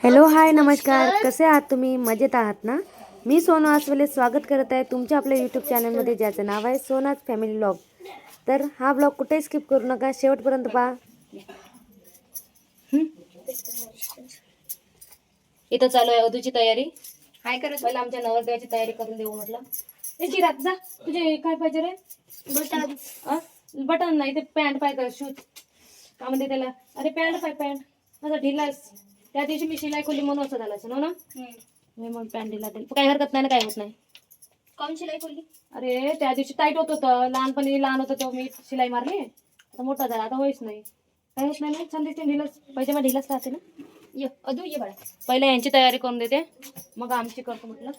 Hello hi नमस्कार, कसे आहात तुम्ही? मजेत आहात ना? मी सोनू आसवले स्वागत करत आहे तुमच्या आपल्या यूट्यूब चॅनलमध्ये, ज्याचं नाव आहे सोनाज फॅमिली व्लॉग. तर हा व्लॉग कुठेही स्किप करू नका, शेवटपर्यंत पहा. इथं चालू आहे अधूची तयारी. काय करत? पहिला आमच्या नवरदेवाची तयारी करून देऊ म्हटलं. हे चिराग जा, तुझे काय पाहिजे रे? बटन. बटन नाही ते पॅन्ट पाहिजे, शूज का म्हणते त्याला. अरे पॅन्ट पाय, पॅन्ट माझा ढिला. त्या दिवशी मी शिलाई खोली म्हणून असं झालं असं ना. मी मग पॅन्ट ढिला दिली, काही हरकत नाही ना, काही होत नाही. कोण शिलाई खोली? अरे त्या दिवशी टाईट होत होतं, लहानपणी लहान होतं तेव्हा मी शिलाई मारली. आता मोठा झाला, आता होईच नाही, काही होत नाही ना. छान दिसते ढिलच, पाहिजे मग ढिलाच राहते ना. ये अदू ये बाळा, पहिला यांची तयारी करून देते मग आमची करतो म्हटलं.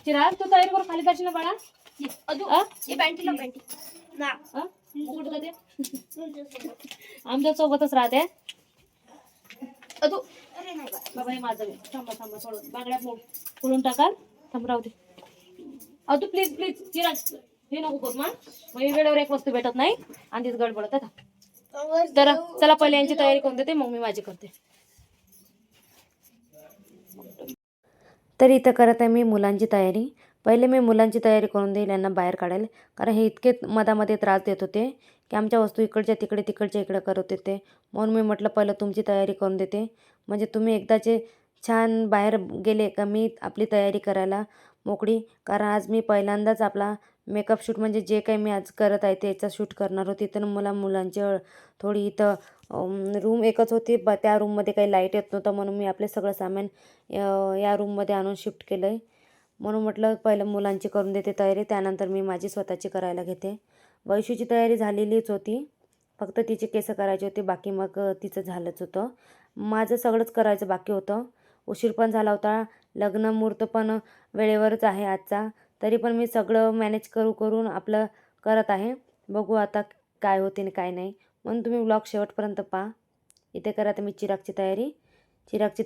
चिराग तू तयारी करून खाली जाशील ना बाळा. अदू ये पॅन्टी ला, पॅन्टी ना कुठं जाते? आमच्या सोबतच राहते अदू. अरे नाही बाबा, हे माझं आहे. थांबा थांबा, थोडं बागड्या फोडून टाकाल. थांब, राहू दे अदू, प्लीज प्लीज. चिराग हे नको करू मग वेळेवर एक वस्तू भेटत नाही आणि तीच गडबडत. तर चला पहिले यांची तयारी करून देते, मग मी माझी करते. तर इथं करत आहे मी मुलांची तयारी. पहिले मी मुलांची तयारी करून देईल, यांना बाहेर काढेल, कारण हे इतके मधामध्ये त्रास देत होते की आमच्या वस्तू इकडच्या तिकडे तिकडच्या इकडे करत होते. म्हणून मी म्हटलं पहिलं तुमची तयारी करून देते, म्हणजे तुम्ही एकदाचे छान बाहेर गेले का मी आपली तयारी करायला मोकळी. कारण आज मी पहिल्यांदाच आपला मेकअप शूट, म्हणजे जे काही मी आज करत आहे त्याचा शूट करणार होती. तर मला मुलांची थोडी इथं रूम एकच होती, त्या रूममध्ये काही लाईट येत नव्हतं, म्हणून मी आपले सगळं सामान या रूममध्ये आणून शिफ्ट केलं आहे. म्हणून म्हटलं पहिलं मुलांची करून देते तयारी, त्यानंतर मी माझी स्वतःची करायला घेते. वैशूची तयारी झालेलीच होती, फक्त तिचे केस करायचे होते, बाकी मग तिचं झालंच होतं. माझं सगळंच करायचं बाकी होतं. उशीर पण झाला होता, लग्न मुहूर्त पण वेळेवरच आहे आजचा. तरी पण मी सगळं मॅनेज करून आपलं करत आहे. बघू आता काय होते आणि काय नाही, म्हणून तुम्ही व्लॉग शेवटपर्यंत पहा. इथे करा तर मी चिरागची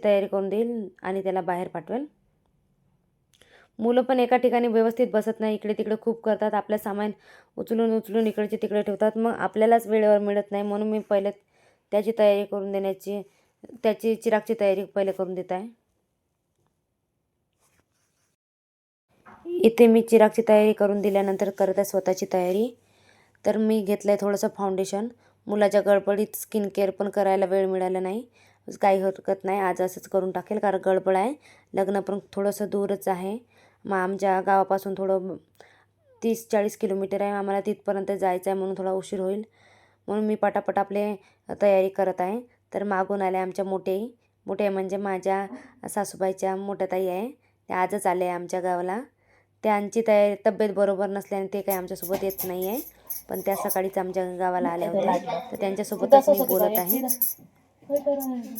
तयारी करून देईल आणि त्याला बाहेर पाठवेल. मुलं पण एका ठिकाणी व्यवस्थित बसत नाही, इकडे तिकडे खूप करतात. आपलं सामान उचलून इकडचे तिकडे ठेवतात, मग आपल्यालाच वेळेवर मिळत नाही. म्हणून मी पहिले चिरागची तयारी पहिले करून देत आहे. इथे मी चिरागची तयारी करून दिल्यानंतर करत आहे स्वतःची तयारी. तर मी घेतलं आहे थोडंसं फाउंडेशन. मुलाच्या गडबडीत स्किन केअर पण करायला वेळ मिळाला नाही, काही हरकत नाही, आज असंच करून टाकेल, कारण गडबड आहे. लग्न पण थोडंसं दूरच आहे, मग आमच्या गावापासून थोडं 30-40 किलोमीटर आहे. आम्हाला तिथपर्यंत जायचं आहे, म्हणून थोडा उशीर होईल. म्हणून मी पटापट आपले तयारी करत आहे. तर मागून आल्या आमच्या मोठे म्हणजे माझ्या सासूबाईच्या मोठ्या ताई आहे, त्या आजच आल्या आमच्या गावाला. त्यांची तब्येत बरोबर नसल्याने ते काही आमच्यासोबत येत नाही आहे, पण त्या सकाळीच आमच्या गावाला आल्या होत्या, तर त्यांच्यासोबतच मी बोलत आहे.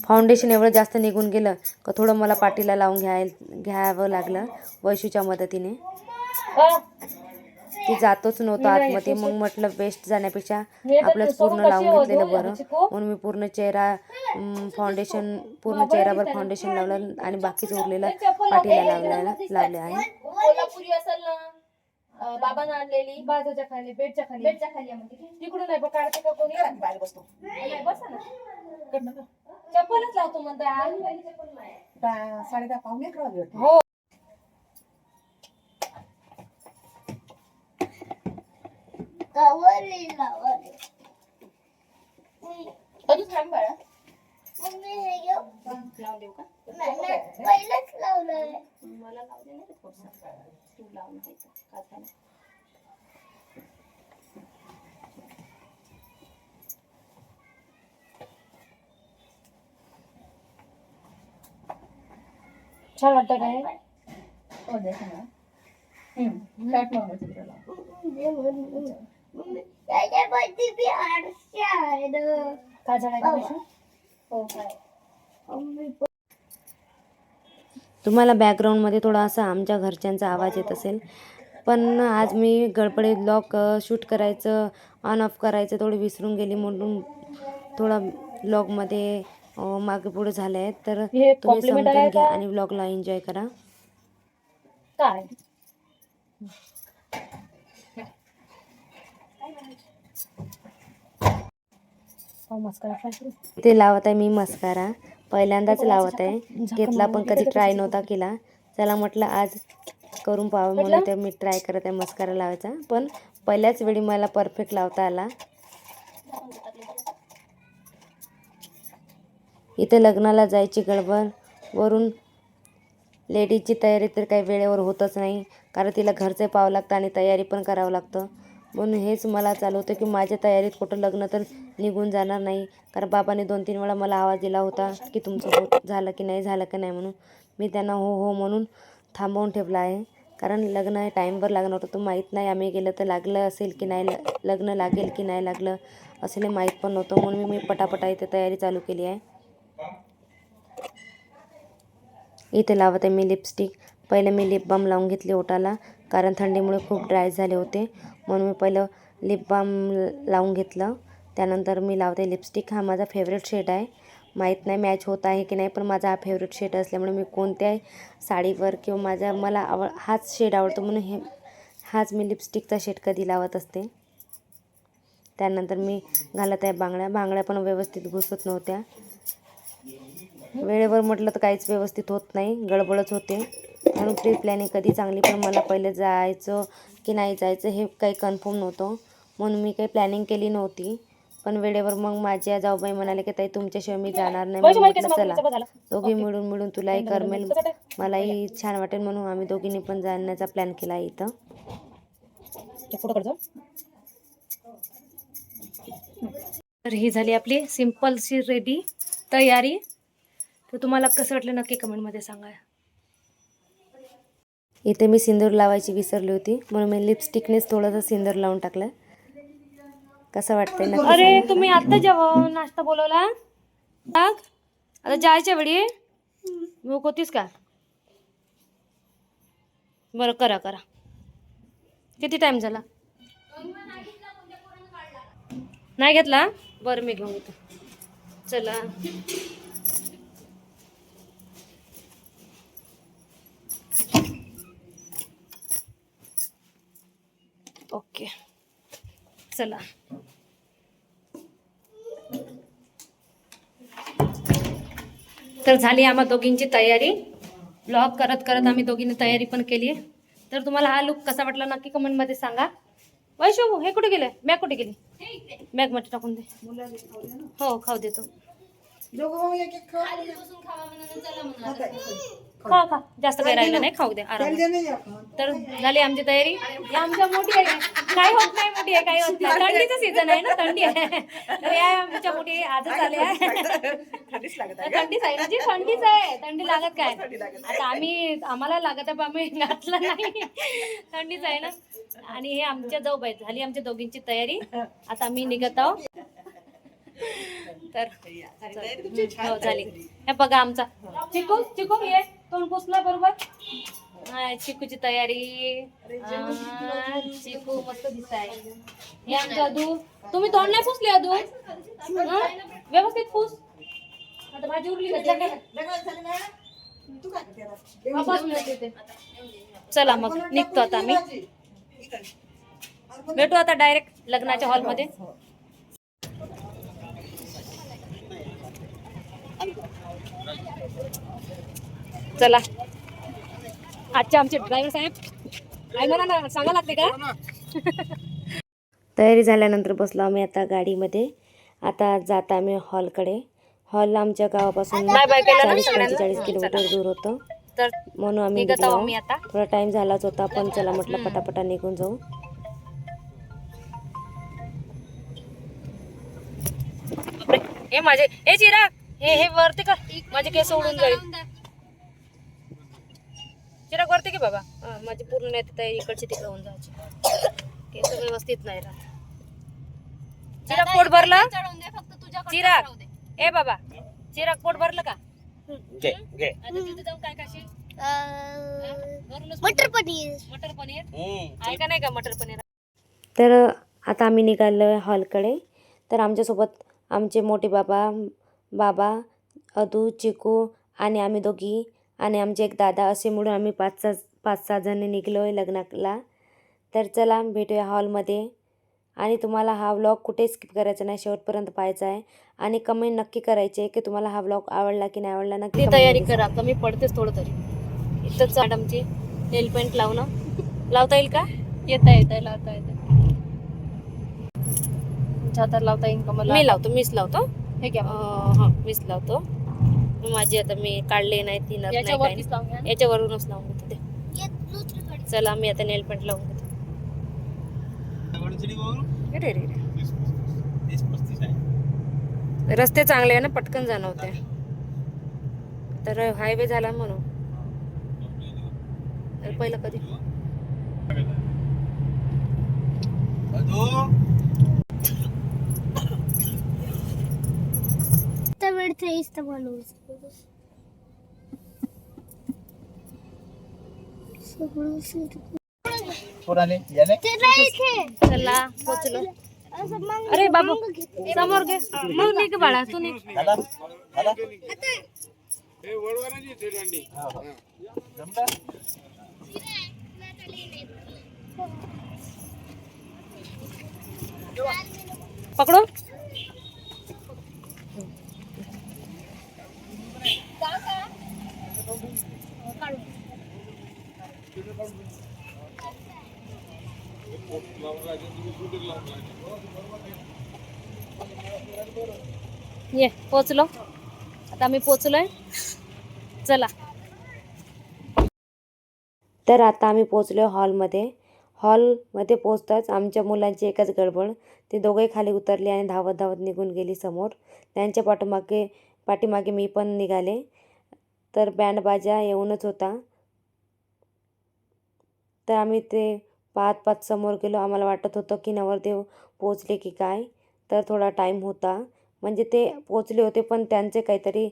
फाउंडेशन एवढं जास्त निघून गेलं का थोडं मला पाठीला लावून घ्यावं लागलं वैशूच्या मदतीने. ती जातच नव्हतं आतमध्ये, मग म्हटलं वेस्ट जाण्यापेक्षा आपलंच पूर्ण लावून घेतलेलं बरं. म्हणून मी पूर्ण चेहरावर फाउंडेशन लावलं आणि बाकीचं उरलेलं पाठीला लावले आहे. कोल्हापुरी असेल ना, बाबांना आणलेली बाजाच्या खाली, बेडच्या खाली तिकडून नाही काढते का कोणी बाहेर बसतो. नाही बसा ना, चप्पलच लावतो म्हणता. 10:30 पावणे 11 वाजले. हो अजून थांब बाळा. लावून देऊ का? पहिलंच लावलंय. मला लावू दे ना थोडंसं. तू लावून द्यायचं का झालं? छान वाटतं काय? हो दे ना. कट मारू तिकडे लाव. त्याच्यावरती बी आरसे आहे ना. काय झालं? हो काय? तुम्हाला बॅकग्राऊंडमध्ये थोडासा आमच्या घरच्यांचा आवाज येत असेल, पण आज मी गडबडीत ब्लॉग शूट करायचं, ऑन ऑफ करायचं थोडी विसरून गेली, म्हणून थोडा ब्लॉगमध्ये मागे पुढे झाले आहेत. तर तुम्ही समजून घ्या आणि ब्लॉगला एन्जॉय करा. काय इथे लावत आहे मी मस्कारा, पहिल्यांदाच लावत आहे. घेतला पण कधी ट्राय नव्हता केला. चला म्हटलं आज करून पाहावं म्हणून तर मी ट्राय करत आहे मस्कारा लावायचा. पण पहिल्याच वेळी मला परफेक्ट लावता आला. इथे लग्नाला जायची गडबड, वरून लेडीजची तयारी तर काही वेळेवर होतच नाही, कारण तिला घरचं पाहावं लागतं आणि तयारी पण करावं लागतं. म्हणून हेच मला चालू होतं की माझ्या तयारीत कुठं लग्न तर निघून जाणार नाही. कारण बाबाने 2-3 वेळा मला आवाज दिला होता की तुमचं झालं की नाही, झालं की नाही म्हणून. मी त्यांना हो हो म्हणून थांबवून ठेवलं आहे. कारण लग्न टाईमवर लागणार होतं, तो माहीत नाही आम्ही गेलं तर लागलं असेल की नाही, लग्न लागेल की नाही लागलं असेल हे माहीत पण नव्हतं. म्हणून मी पटापटा इथे तयारी चालू केली आहे. इथे लावत आहे मी लिपस्टिक. पहिले मी लिप बाम लावून घेतली ओठाला, कारण थंडीमुळे खूप ड्राय झाले होते. म्हणून मी पहिलं लिप बाम लावून घेतलं. त्यानंतर मी लावते लिपस्टिक. हा माझा फेवरेट शेड आहे. माहीत नाही मॅच होत आहे की नाही, पण माझा हा फेवरेट शेड असल्यामुळे मी कोणत्याही साडीवर किंवा मला हाच शेड आवडतो म्हणून हाच मी लिपस्टिकचा शेड कधी लावत असते. त्यानंतर मी घालत आहे बांगड्या पण व्यवस्थित घुसत नव्हत्या. वेळेवर म्हटलं तर काहीच व्यवस्थित होत नाही, गडबडच होते. म्हणून प्री प्लॅनिंग कधी चांगली, पण मला पहिले जायचं की नाही जायचं हे काही कन्फर्म नव्हतं. म्हणून मी काही प्लॅनिंग केली नव्हती. पण वेळेवर मग माझ्या जाऊबाई म्हणाले की ताई तुमच्याशिवाय मी जाणार नाही. मग म्हटलं चला दोघी मिळून तुलाही करमेल, मलाही छान वाटेल, म्हणून आम्ही दोघींनी पण जाण्याचा प्लॅन केला इथं. तर ही झाली आपली सिंपलशी रेडी तयारी. तर तुम्हाला कसं वाटलं नक्की कमेंटमध्ये सांगा. इथे मी सिंदूर लावायची विसरली होती, म्हणून मी लिपस्टिकनेच थोडंसं सिंदूर लावून टाकलं. कसं वाटतंय नक्की अरे सांगा. तुम्ही आता जेवण नाश्ता बोलवला, आता जायच्या वेळी भूक होतीस का? बरं करा करा. किती टाइम झाला? नाही घेतला? बरं मी घेऊन येतो. चला ओके चला. तर झाली आम्हा दोघींची तयारी. ब्लॉग करत करत आम्ही दोघींनी तयारी पण केली. तर तुम्हाला हा लुक कसा वाटला नक्की कमेंटमध्ये सांगा. वैशू हे कुठे गेले? बॅग कुठे गेली? बॅग मध्ये टाकून दे. हो खाऊ देतो. खा खा, जास्त काही राहिलं नाही, खाऊ दे आराम. तर झाली आमची तयारी. आमच्या मोठी आहे, काही होत नाही, मोठी आहे काही होत नाही. थंडीचं सीझन आहे ना, थंडी आहे. तर या आमच्या मोठी आजच आले आहे. थंडीच आहे म्हणजे थंडीच आहे, थंडी लागत काय आता आम्हाला लागत आहे, आम्ही घातलं नाही. थंडीच आहे ना. आणि हे आमच्या जाऊबाई झाली आमच्या दोघींची तयारी. आता आम्ही निघत आहोत. तर हो झाली. हे बघा आमचा चिकू चिकू ये तोंड पुसला बरोबर. चिकूची तयारी. चिकू मस्त दिसत आहे. हे आमचं अदू. तुम्ही तोंड नाही पुसले अदू? व्यवस्थित पुस. आता भाजी उरली चला मग निघतो आता आम्ही. भेटू आता डायरेक्ट लग्नाच्या हॉलमध्ये. चला आजचे आमचे ड्रायव्हर साहेब काय म्हणा ना, सांगा लागते का? तयारी झाल्यानंतर बसलो आम्ही आता गाडीमध्ये. आता जात आम्ही हॉलकडे. हॉल आमच्या गावापासून 40-45 किलोमीटर दूर होतं, तर म्हणून आम्ही निघत निघलो. आहोत मी आता. थोडा टाइम झालाच होता, पण चला म्हटलं पटापटा निघून जाऊ. हे माझे हे चिराग हे वरती का माझे केस उडून जाईल. चिराग वरती की बाबा. माझी पूर्ण नाही तर इकडची तिकडे होऊन जायची. केस व्यवस्थित नाही राहत. चिराग पोट भरलं? चिराग ए बाबा चिराग पोट भरलं का? आता तिथे जाऊन काय खाशील? मटर पनीर आहे का नाही का मटर पनीर? तर आता आम्ही निघालो हॉलकडे. तर आमच्यासोबत आमचे मोठे बाबा, अदू, चिकू आणि आम्ही दोघी आणि आमचे एक दादा असे मिळून आम्ही 5-6 जण निघलो आहे लग्नाला. तर चला भेटूया हॉलमध्ये. आणि तुम्हाला हा व्लॉग कुठे स्किप करायचा नाही, शेवटपर्यंत पाहायचा आहे. आणि कमेंट नक्की करायची आहे की तुम्हाला हा व्लॉग आवडला की नाही आवडला, नक्की ती comment तयारी मध्ये करा, कमी पडतेच थोडं तरी. इथंच मॅडमची नेल पेंट लावणं लावता येईल का? येता लावता येतं. हातात लावता येईल का मला? मी लावतो, मीच लावतो. हे घ्या. हां मीच लावतो. माझी आता मी काढले नाही, ती नथ नाही काय नाही. याच्यावरूनच लावून घेते ते. चला मी आता नेल पेंट लावून घेते. रे रे रे. रस्ते चांगले आहे ना, पटकन जाणं होते. तर हायवे झाला म्हणून. तर पहिलं कधी चला पोचलो. अरे बाबू समोर घे, मग निघ बाळा, तू निघ. पकडो. ये पोचलो, आता आम्ही पोचलोय. चला. तर आता आम्ही पोचलो हॉलमध्ये. हॉलमध्ये पोचताच आमच्या मुलांची एकच गडबड. ते दोघे खाली उतरले आणि धावत धावत निघून गेली समोर. त्यांच्या पाठीमागे मी पण निघाले. तर बँड बाजा येऊनच होता. तर आम्ही ते पाहत पाहत समोर गेलो. आम्हाला वाटत होतं की नवरदेव पोचले की काय. तर थोडा टाईम होता, म्हणजे ते पोचले होते पण त्यांचे काहीतरी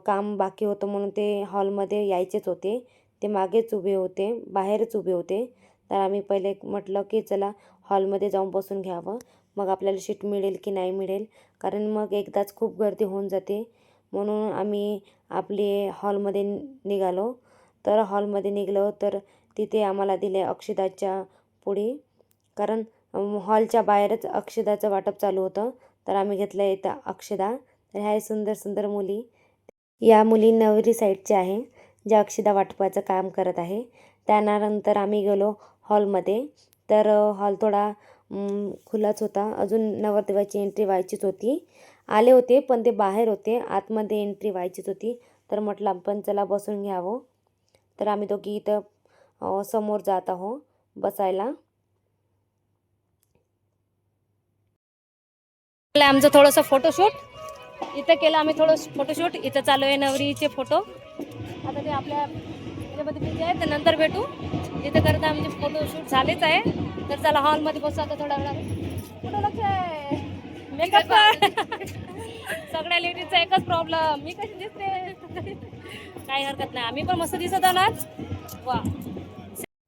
काम बाकी होतं म्हणून ते हॉलमध्ये यायचेच होते. ते मागेच उभे होते, बाहेरच उभे होते. तर आम्ही पहिले म्हटलं की चला हॉलमध्ये जाऊन बसून घ्यावं, मग आपल्याला सीट मिळेल की नाही मिळेल, कारण मग एकदाच खूप गर्दी होऊन जाते. म्हणून आम्ही आपली हॉलमध्ये निघालो. तर हॉलमध्ये निघलो तर तिथे आम्हाला दिले अक्षदाच्या पुडी, कारण हॉलच्या बाहेरच अक्षदाचं वाटप चालू होतं. तर आम्ही घेतलं इथं अक्षदा. तर ह्या सुंदर सुंदर मुली, या मुली नवरी साईडच्या आहे ज्या अक्षदा वाटपाचं काम करत आहे. त्यानंतर आम्ही गेलो हॉलमध्ये. तर हॉल थोडा खुलाच होता, अजून नवरदेवाची एंट्री व्हायचीच होती. आले होते पण ते बाहेर होते, आतमध्ये एंट्री व्हायचीच होती. तर म्हटलं आपण चला बसून घ्यावं. तर आम्ही दोघी इथं समोर जात आहो बसायला. आमचं थोडंसं फोटोशूट इथं केलं आम्ही, थोडं फोटोशूट इथं चालू आहे. नवरीचे फोटो आता ते आपल्या याच्यामध्ये बिझी आहे, तर नंतर भेटू. इथं करत आमचे फोटोशूट झालेच आहे. तर चला हॉलमध्ये बसू आता थोड्या वेळात. कुठं लक्ष आहे? मेकअप सगळ्या लेडीजचा एकच प्रॉब्लेम, मी कशी दिसते. काही हरकत नाही, आम्ही पण मस्त दिसत आहोत. वा,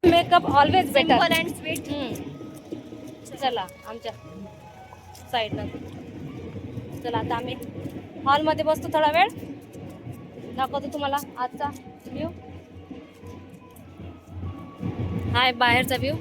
makeup always better and sweet. चला आमच्या साईडला. चला आता आम्ही हॉलमध्ये बसतो, थोडा वेळ दाखवतो तुम्हाला आजचा व्ह्यू. हाय बाहेरचा व्ह्यू.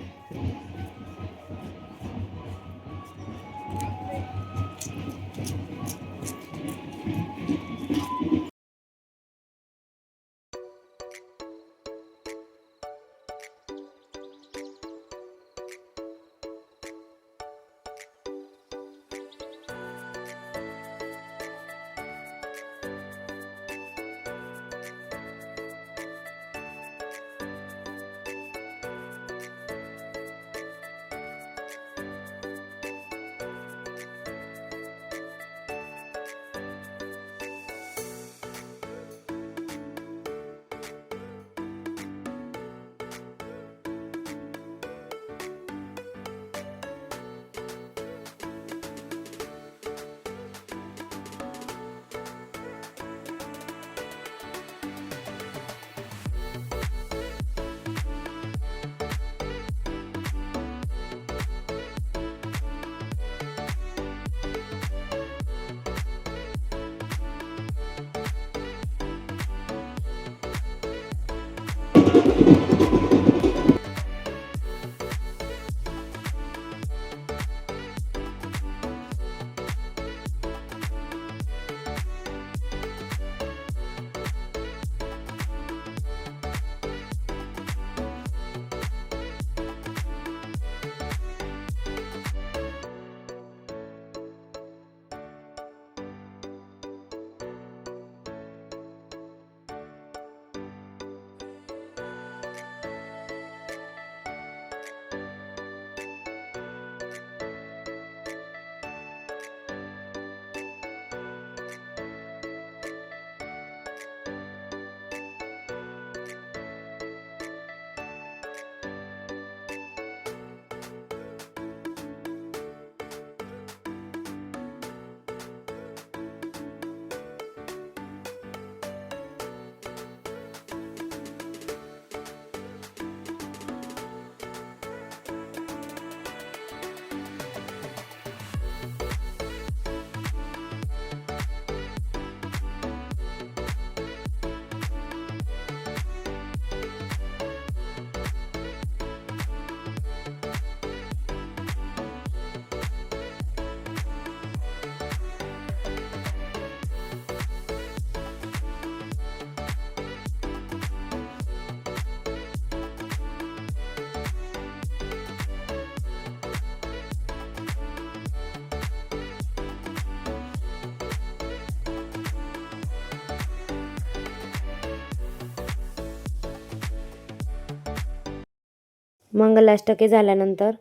मंगलाष्टके झाल्यानंतर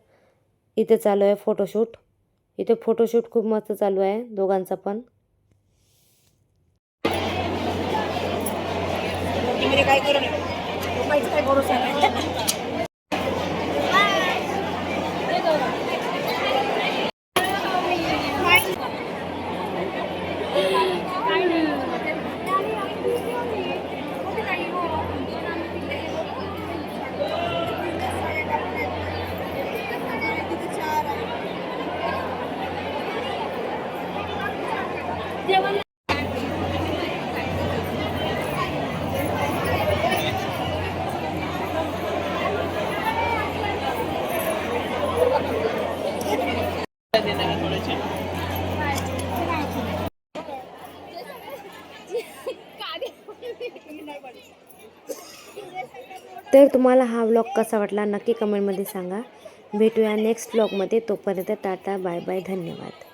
इथे चालू आहे फोटोशूट. इथे फोटोशूट खूप मस्त चालू आहे दोघांचा पण. तर तुम्हाला हा व्लॉग कसा वाटला नक्की कमेंटमध्ये सांगा. भेटूया नेक्स्ट व्लॉगमध्ये. तोपर्यंत टाटा बाय बाय, धन्यवाद.